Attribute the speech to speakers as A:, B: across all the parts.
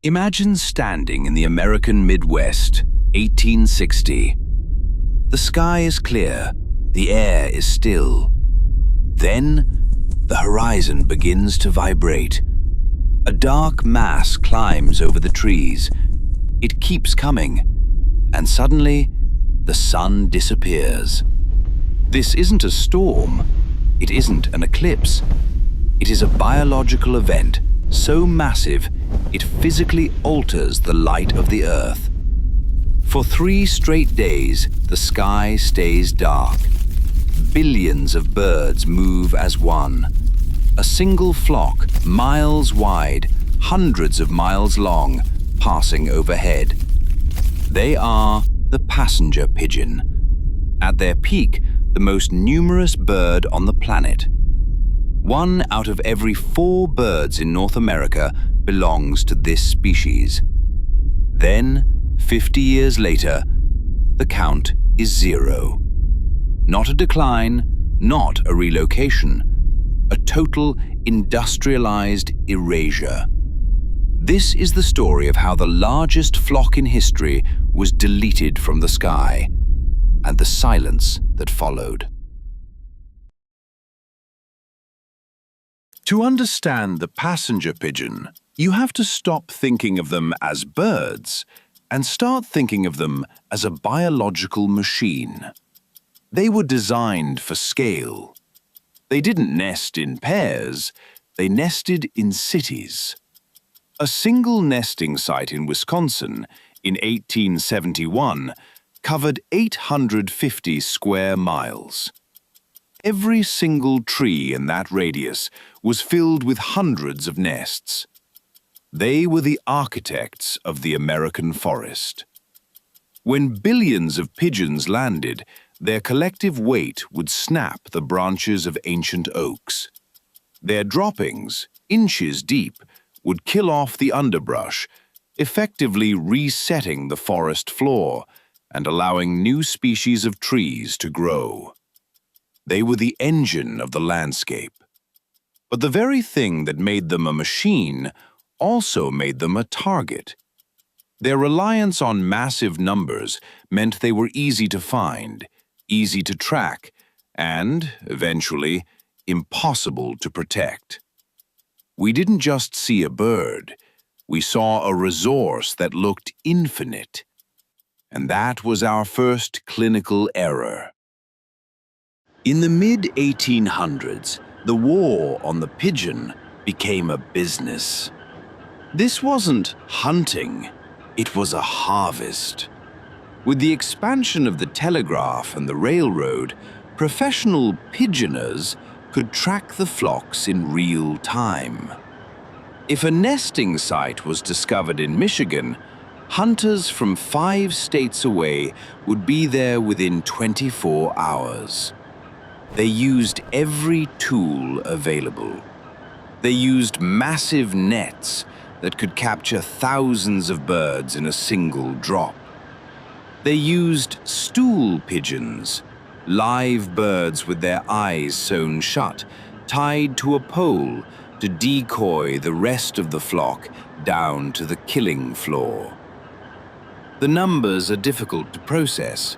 A: Imagine standing in the American Midwest, 1860. The sky is clear, the air is still. Then, the horizon begins to vibrate. A dark mass climbs over the trees. It keeps coming, and suddenly, the sun disappears. This isn't a storm. It isn't an eclipse. It is a biological event so massive it physically alters the light of the Earth. For 3 straight days, the sky stays dark. Billions of birds move as one. A single flock, miles wide, hundreds of miles long, passing overhead. They are the passenger pigeon. At their peak, the most numerous bird on the planet. 1 out of every 4 birds in North America belongs to this species. Then, 50 years later, the count is 0. Not a decline, not a relocation, a total industrialized erasure. This is the story of how the largest flock in history was deleted from the sky, and the silence that followed. To understand the passenger pigeon, you have to stop thinking of them as birds and start thinking of them as a biological machine. They were designed for scale. They didn't nest in pairs, they nested in cities. A single nesting site in Wisconsin in 1871 covered 850 square miles. Every single tree in that radius was filled with hundreds of nests. They were the architects of the American forest. When billions of pigeons landed, their collective weight would snap the branches of ancient oaks. Their droppings, inches deep, would kill off the underbrush, effectively resetting the forest floor and allowing new species of trees to grow. They were the engine of the landscape. But the very thing that made them a machine also made them a target. Their reliance on massive numbers meant they were easy to find, easy to track, and, eventually, impossible to protect. We didn't just see a bird, we saw a resource that looked infinite. And that was our first clinical error. In the mid-1800s, the war on the pigeon became a business. This wasn't hunting, it was a harvest. With the expansion of the telegraph and the railroad, professional pigeoners could track the flocks in real time. If a nesting site was discovered in Michigan, hunters from 5 states away would be there within 24 hours. They used every tool available. They used massive nets that could capture thousands of birds in a single drop. They used stool pigeons, live birds with their eyes sewn shut, tied to a pole to decoy the rest of the flock down to the killing floor. The numbers are difficult to process.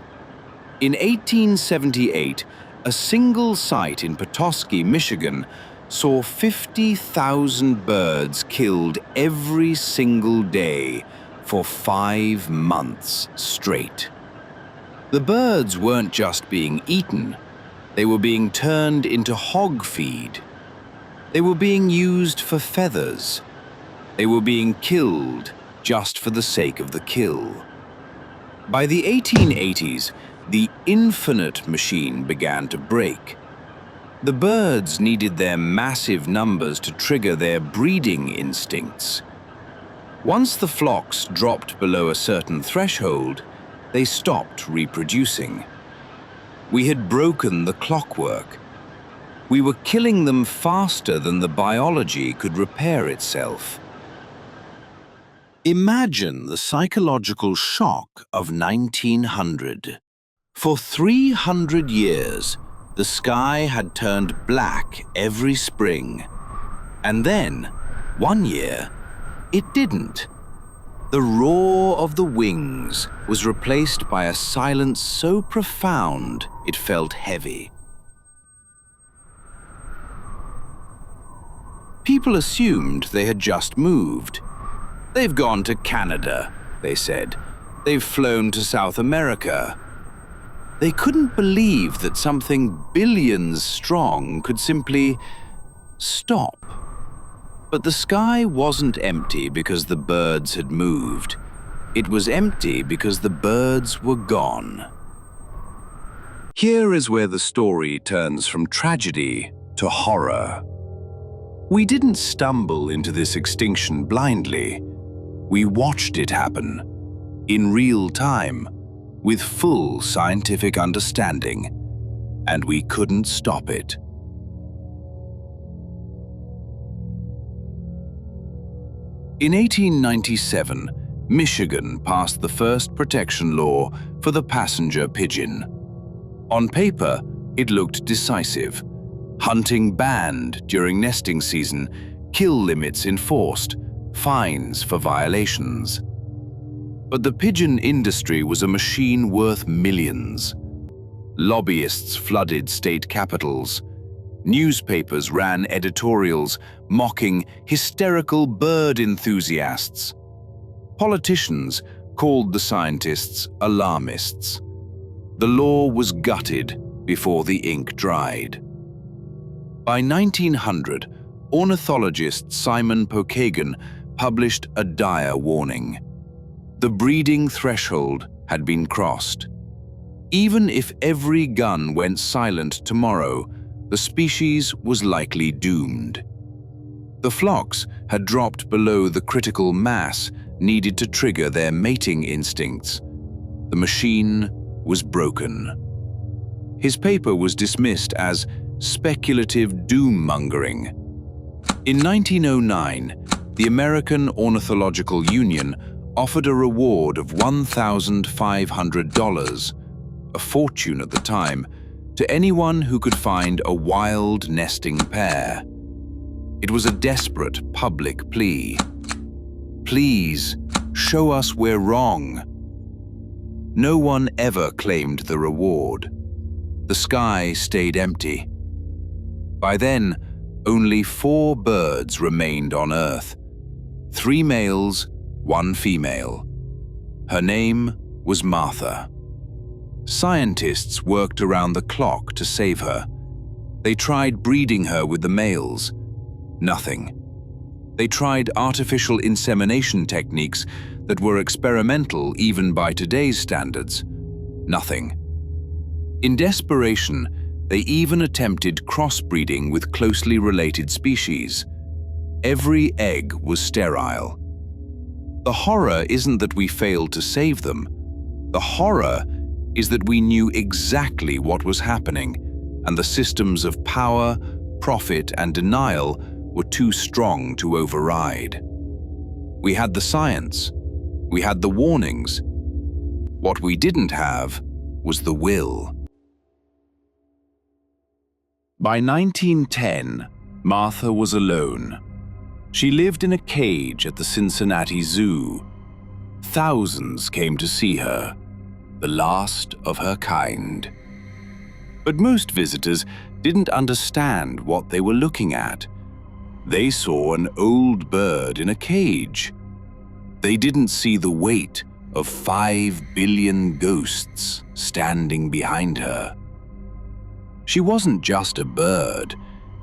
A: In 1878, a single site in Petoskey, Michigan, saw 50,000 birds killed every single day for 5 months straight. The birds weren't just being eaten, they were being turned into hog feed. They were being used for feathers. They were being killed just for the sake of the kill. By the 1880s, the infinite machine began to break. The birds needed their massive numbers to trigger their breeding instincts. Once the flocks dropped below a certain threshold, they stopped reproducing. We had broken the clockwork. We were killing them faster than the biology could repair itself. Imagine the psychological shock of 1900. For 300 years, the sky had turned black every spring. And then, one year, it didn't. The roar of the wings was replaced by a silence so profound it felt heavy. People assumed they had just moved. "They've gone to Canada," they said. "They've flown to South America." They couldn't believe that something billions strong could simply stop. But the sky wasn't empty because the birds had moved. It was empty because the birds were gone. Here is where the story turns from tragedy to horror. We didn't stumble into this extinction blindly. We watched it happen, in real time, with full scientific understanding, and we couldn't stop it. In 1897, Michigan passed the first protection law for the passenger pigeon. On paper, it looked decisive. Hunting banned during nesting season, kill limits enforced, fines for violations. But the pigeon industry was a machine worth millions. Lobbyists flooded state capitals. Newspapers ran editorials mocking hysterical bird enthusiasts. Politicians called the scientists alarmists. The law was gutted before the ink dried. By 1900, ornithologist Simon Pokagon published a dire warning. The breeding threshold had been crossed. Even if every gun went silent tomorrow, the species was likely doomed. The flocks had dropped below the critical mass needed to trigger their mating instincts. The machine was broken. His paper was dismissed as speculative doom-mongering. In 1909, the American Ornithological Union offered a reward of $1,500, a fortune at the time, to anyone who could find a wild nesting pair. It was a desperate public plea. Please, show us we're wrong. No one ever claimed the reward. The sky stayed empty. By then, only 4 birds remained on Earth. 3 males, 1 female. Her name was Martha. Scientists worked around the clock to save her. They tried breeding her with the males. Nothing. They tried artificial insemination techniques that were experimental even by today's standards. Nothing. In desperation, they even attempted crossbreeding with closely related species. Every egg was sterile. The horror isn't that we failed to save them. The horror is that we knew exactly what was happening, and the systems of power, profit, and denial were too strong to override. We had the science. We had the warnings. What we didn't have was the will. By 1910, Martha was alone. She lived in a cage at the Cincinnati Zoo. Thousands came to see her, the last of her kind. But most visitors didn't understand what they were looking at. They saw an old bird in a cage. They didn't see the weight of 5 billion ghosts standing behind her. She wasn't just a bird.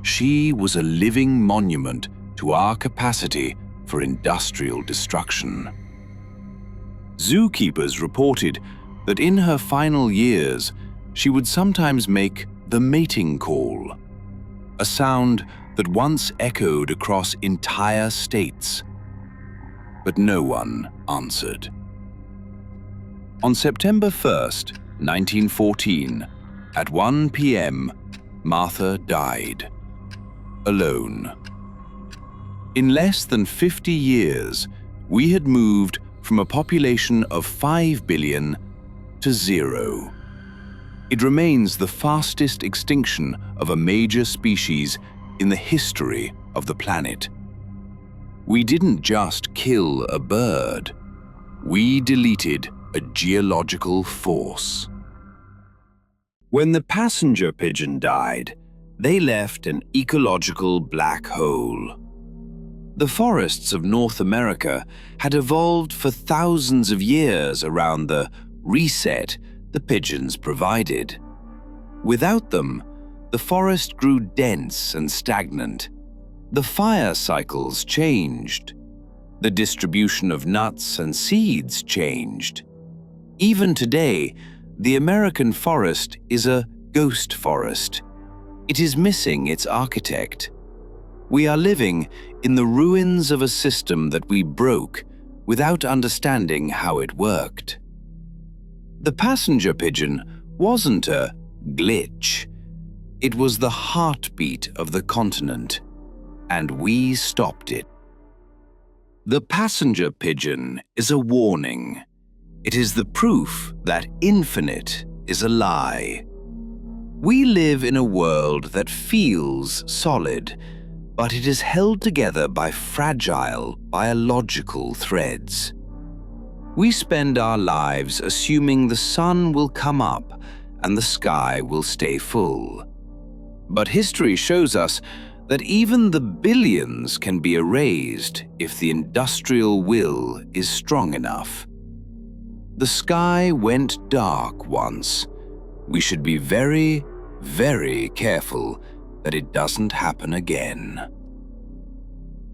A: She was a living monument to our capacity for industrial destruction. Zookeepers reported that in her final years, she would sometimes make the mating call, a sound that once echoed across entire states. But no one answered. On September 1st, 1914, at 1 p.m., Martha died. Alone. In less than 50 years, we had moved from a population of 5 billion to 0. It remains the fastest extinction of a major species in the history of the planet. We didn't just kill a bird, We deleted a geological force. When the passenger pigeon died, they left an ecological black hole. The forests of North America had evolved for thousands of years around the reset the pigeons provided. Without them, the forest grew dense and stagnant. The fire cycles changed. The distribution of nuts and seeds changed. Even today, the American forest is a ghost forest. It is missing its architect. We are living in the ruins of a system that we broke without understanding how it worked. The passenger pigeon wasn't a glitch. It was the heartbeat of the continent, and we stopped it. The passenger pigeon is a warning. It is the proof that infinite is a lie. We live in a world that feels solid, but it is held together by fragile biological threads. We spend our lives assuming the sun will come up and the sky will stay full. But history shows us that even the billions can be erased if the industrial will is strong enough. The sky went dark once. We should be very, very careful that it doesn't happen again.